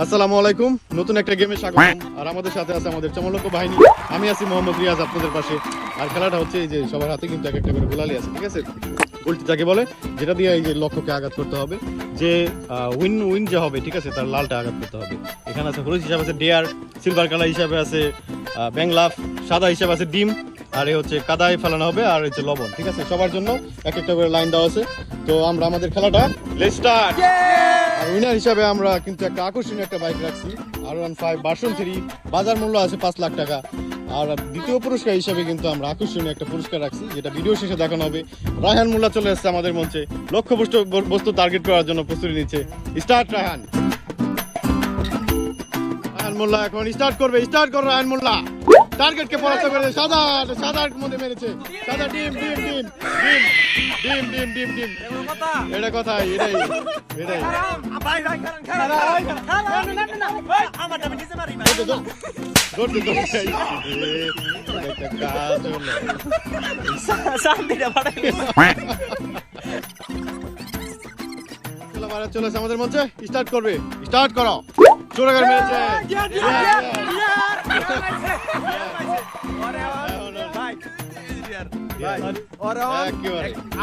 আসসালামু আলাইকুম, নতুন একটা গেমে স্বাগতম। আর আমাদের সাথে আছে আমাদের চমলক বাহিনী। আমি আছি মোহাম্মদ রিয়াজ আপনাদের পাশে। আর খেলাটা হচ্ছে এই যে সবার হাতে কিন্তু এক একটা করে গোলালি আছে, ঠিক আছে? গোলটি যাকে বলে, যেটা দিয়ে এই যে লক্ষ্যকে আঘাত করতে হবে, যে উইন যে হবে, ঠিক আছে, তার লালটা আঘাত করতে হবে। এখানে আছে হলুদ হিসাবে আছে ডেয়ার, সিলভার কালার হিসাবে আছে ব্যাংলাফ, সাদা হিসাবে আছে ডিম, আর এই হচ্ছে কাদায় ফেলানো হবে, আর হচ্ছে লবণ, ঠিক আছে? সবার জন্য এক একটা করে লাইন দেওয়া আছে। তো আমরা আমাদের খেলাটা লেটস স্টার্ট। আর উইনার হিসাবে আমরা কিন্তু একটা আকর্ষণীয় একটা বাইক রাখছি, R15 ভার্সন 3, বাজার মূল্য আছে 5 লাখ টাকা। আর দ্বিতীয় পুরস্কার হিসাবে কিন্তু আমরা আকর্ষণীয় একটা পুরস্কার রাখছি, যেটা ভিডিও শেষে দেখানো হবে। রায়হান মোল্লা চলে আসছে আমাদের মঞ্চে, লক্ষ্য বস্তু টার্গেট করার জন্য প্রস্তুতি নিচ্ছে। স্টার্ট রায়হান। রায়হান মোল্লা এখন স্টার্ট করবে। স্টার্ট করো রায়হান মোল্লা। টার্গেটকে পরাস্ত করে সাদার মধ্যে মেরেছে। সাদা ডিম ডিম ডিম ডিম ডিম ডিম ডিম ডিম। এটা কথাই, এটাই এটাই। চলে আসে আমাদের মঞ্চে, স্টার্ট করবে। স্টার্ট করো। চোরাগার মেরেছে।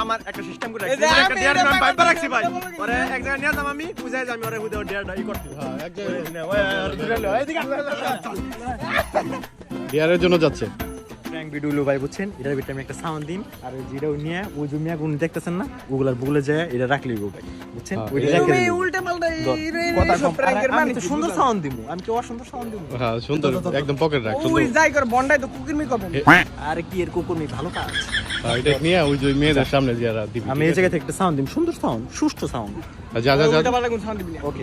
আমার একটা সিস্টেম করে রাখছি, একটা ডিয়ার নাম ভাইবার রাখছি ভাই। ওরে এক জায়গায় নিয়ে যাম, আমি বুঝাই যাম ওরে হুদে ডিয়ারটা ই করতে। হ্যাঁ, এক জায়গায় ডিয়ারের জন্য যাচ্ছে। প্র্যাঙ্ক ভিডিও লো ভাই, বুঝছেন? এটার ভিতরে আমি একটা সাউন্ড দিন, আর যেটা নিয়ে ওই জমিয়া গুণ দেখতেছেন না, ওগুলার বুগলে যায় এটা রাখলি গো ভাই, বুঝছেন? ওইটা রাখলে তুমি উল্টা পাল্টা কথা কম। আমি তো সুন্দর সাউন্ড দিমু, আমি কি অসুন্দর সাউন্ড দিমু? হ্যাঁ, সুন্দর, একদম পকেট রাখ। সুন্দর। ওই যাই করে বন্ডাই তো কুকুরমি করবেন। আরে কি এর কুকুরমি ভালো কাজ। এটা নিয়ে ওই যে মেয়েদের সামনে যারা দিবি। আমি এই জায়গা থেকে একটা সাউন্ড দিম, সুন্দর সাউন্ড, সুষ্ঠু সাউন্ড। যা যা যা। উল্টা পাল্টা কোন সাউন্ড দিবি না। ওকে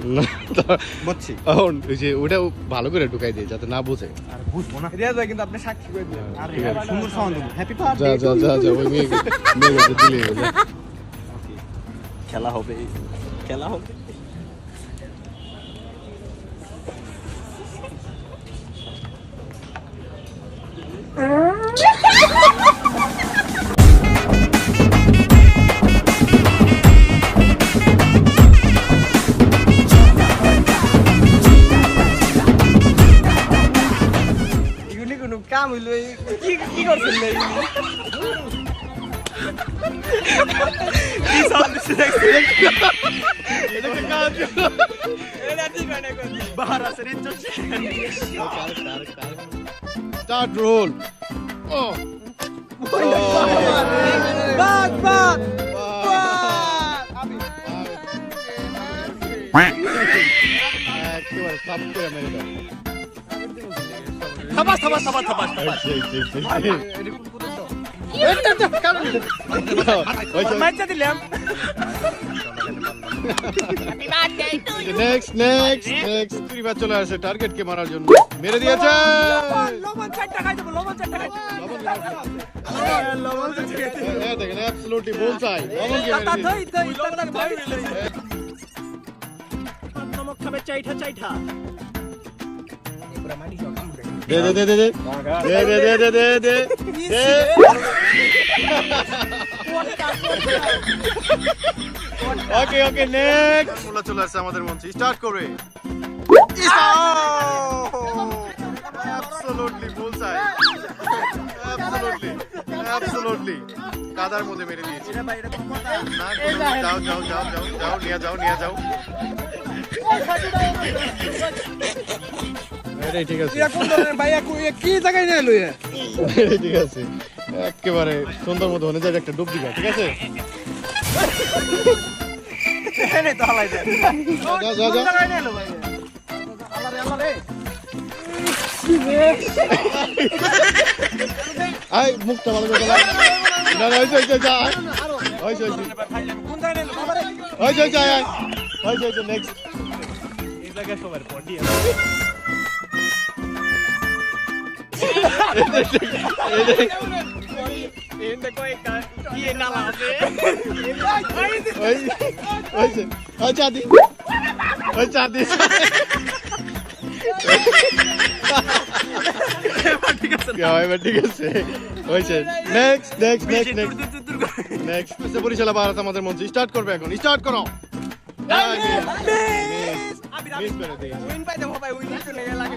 বুঝছি। এখন ওই যে ওটা ভালো করে ঢুকাই দিয়ে, যাতে না বোঝে। আর বুঝবো না। রিয়াজ ভাই কিন্তু আপনি সাক্ষী করে দিবেন। আরে ঠিক আছে। সুন্দর সাউন্ড দিম। হ্যাপি যা বার্থডে। যা যা যা, ওই মেয়েকে দিলে হবে। খেলা হবে, খেলা হবে। এগুলি কোনো কাম হইলো, কি কি করছেন ভাই? কি সাউন্ড দিছে দেখছেন? এটা একটা কাজ। এটা ঠিক হয় না কোন। বাহার আছে রে চলছে। Start role. ও বাদ বাদ। একেবারে সাপ করে মেরে দাও। থাবাস থাবাস থাবাস থাবাস। বাচ্চা দিলাম। নেক্সট নেক্সট নেক্সট ত্রিবার চলে আসে টার্গেটকে মারার জন্য। মেরে দিয়েছে। লবণ চারটা খাই দেব, লবণ চারটা খাই দেব। লবণ চারটা খাই দেব। দেখেন, অ্যাবসলিউটলি বুলসাই। লবণকে মেরে দিয়েছে। ধই ধই ধই। নমক খাবে চাইঠা চাইঠা। দে দে দে দে দে দে দে দে দে দে দে দে। ওকে ওকে নেক্সট। মোল্লা চলে আসছে আমাদের মঞ্চে, স্টার্ট করে। অ্যাবসলিউটলি বুলসাই। অ্যাবসলিউটলি অ্যাবসলিউটলি কাদার মধ্যে মেরে দিয়েছে। না, যাও যাও যাও যাও যাও, নিয়ে যাও নিয়ে যাও। এটাই ঠিক আছে। এরা কোন ধরনের ভাইয়া কি জায়গায় নিয়ে এলো এ? এটাই ঠিক আছে। একেবারে সুন্দর মতো হয়ে যায় একটা ডুব দিবা, ঠিক আছে? এনে তো হালাই দেন। যা যা যা। জায়গায় নিয়ে এলো ভাই। আল্লাহ রে আল্লাহ রে। আই মুখটা ভালো করে লাগা। না না, হইছে হইছে, যা। হইছে হইছে কোন জায়গায় নিয়ে এলো বাবা রে? হইছে হইছে, আয় হইছে হইছে। নেক্সট। এই জায়গায় সবার পটি এন্ড কই কি নালা আছে। হইছে হইছে আদি হইছে আদি। ঠিক আছে এবার ঠিক আছে হয়েছে। Next next next next next Barishal Bharat আমাদের মঞ্চে স্টার্ট করবে এখন। স্টার্ট করো। মিস করে দিয়েছে উইন পাইতে ভাই উইন তো নেই লাগে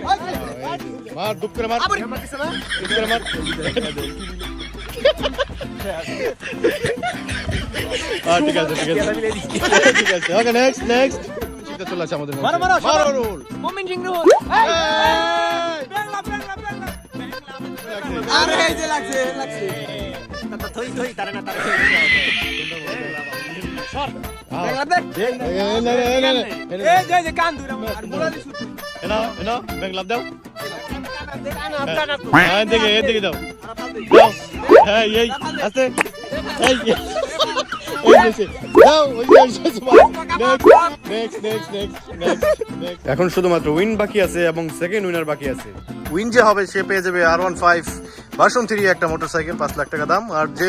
মার দুপ করে মার দুপ করে মার ঠিক আছে ঠিক আছে ওকে নেক্সট চিন্তা চলে আসে আমাদের মধ্যে মারো রোল মোমেন্ট সিং রোল আরে এই যে লাগছে থই তারে না তারে এই যে কান ধরে আর মোরালি শুট এনা ব্যাংক লাভ দাও কান এদিকে দাও হ্যাঁ এই আস্তে এই এখন শুধুমাত্র উইন বাকি আছে এবং সেকেন্ড উইনার বাকি আছে উইন যে হবে সে পেয়ে যাবে R15 ভার্সন 3 একটা মোটরসাইকেল 5 লাখ টাকা দাম আর যে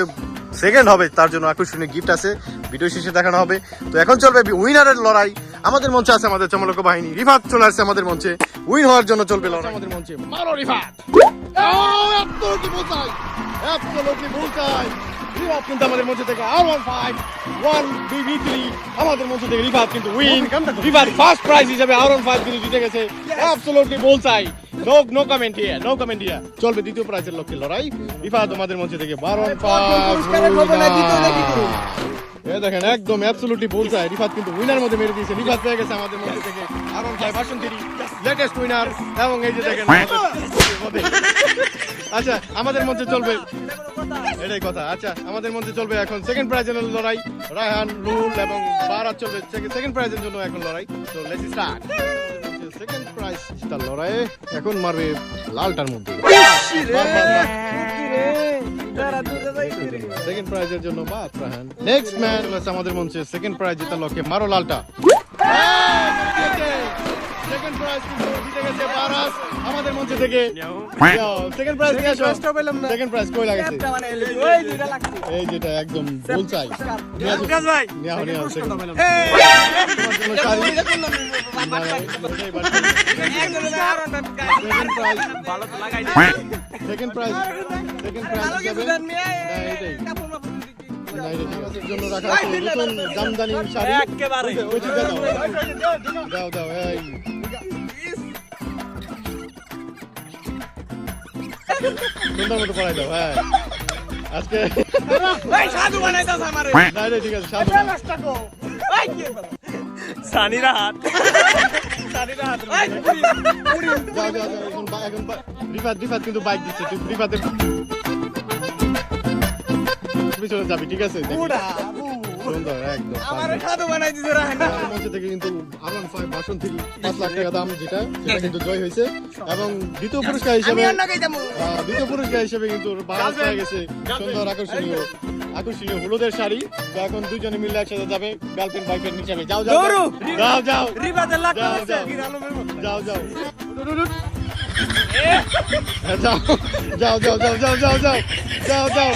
সেকেন্ড হবে তার জন্য আকর্ষণীয় গিফট আছে ভিডিও শেষে দেখানো হবে তো এখন চলবে উইনারের লড়াই আমাদের মঞ্চে আছে আমাদের চমলক বাহিনী রিফাত চলে আসছে আমাদের মঞ্চে উইন হওয়ার জন্য চলবে লড়াই আমাদের মঞ্চে মারো রিফাত রিফাত কিন্তু আমাদের মঞ্চ থেকে R15 1BB3 আমাদের মঞ্চ থেকে রিফাত কিন্তু উইন রিফাত ফার্স্ট প্রাইজ হিসেবে R15 কিন্তু জিতে গেছে অ্যাবসলিউটলি বুলসাই নো কমেন্ট হিয়ার চলবে দ্বিতীয় প্রাইজের লক্ষ্যে লড়াই রিফাত আমাদের মঞ্চ থেকে R15 দেখেন একদম অ্যাবসলিউটলি বুলসাই রিফাত কিন্তু উইনার মধ্যে মেরে দিয়েছে রিফাত পেয়ে গেছে আমাদের মঞ্চ থেকে R15 ভার্সন 3 লেটেস্ট উইনার এবং এই যে দেখেন আচ্ছা আমাদের মধ্যে চলবে এটাই কথা আচ্ছা আমাদের মধ্যে চলবে এখন সেকেন্ড প্রাইজের লড়াই রায়হান লুল এবং বারাত চলবে সেকেন্ড প্রাইজের জন্য এখন লড়াই তো লেটস স্টার্ট সেকেন্ড প্রাইজ তার লড়াই এখন মারবে লালটার মধ্যে সেকেন্ড প্রাইজের জন্য বাত রায়হান নেক্সট ম্যাচ আমাদের মঞ্চে সেকেন্ড প্রাইজ জেতার লক্ষ্যে মারো লালটা সেকেন্ড প্রাইজ কিন্তু জিতে গেছে বারাস আমাদের মঞ্চ থেকে সেকেন্ড প্রাইজ নিয়ে আসো সেকেন্ড প্রাইজ কই লাগেছে ওই দুইটা লাগছে এই যেটা একদম বল চাই মুকেশ ভাই নিয়ে আও সেকেন্ড ভালো তো লাগাই সেকেন্ড প্রাইজ হিসাবে জন্য রাখা আছে নতুন জামদানি শাড়ি একেবারে ওই চিন্তা দাও এই সুন্দর মতো পড়াই দাও হ্যাঁ আজকে এই সাধু বানাইতাছ আমারে না ঠিক আছে সাধু এই কি সানিরা হাত এই যাও এখন রিফাত কিন্তু বাইক দিচ্ছে তুই রিফাতের পিছনে যাবি ঠিক আছে সুন্দর একদম আমারে সাধু বানাই দিছ রাহান মঞ্চ থেকে কিন্তু R15 ভার্সন 3 5 লাখ টাকা দাম যেটা সেটা কিন্তু জয় হয়েছে এবং দ্বিতীয় পুরস্কার আমি হিসেবে আর না গাইতাম দ্বিতীয় পুরস্কার হিসেবে কিন্তু বারাস পেয়ে গেছে সুন্দর আকর্ষণীয় হলুদের শাড়ি তো এখন দুজনে মিলে একসাথে যাবে গার্লফ্রেন্ড বয়ফ্রেন্ড হিসেবে যাও রিবাদের লাখ যাও, আছে যাও। গিরালমের মতো যাও যাও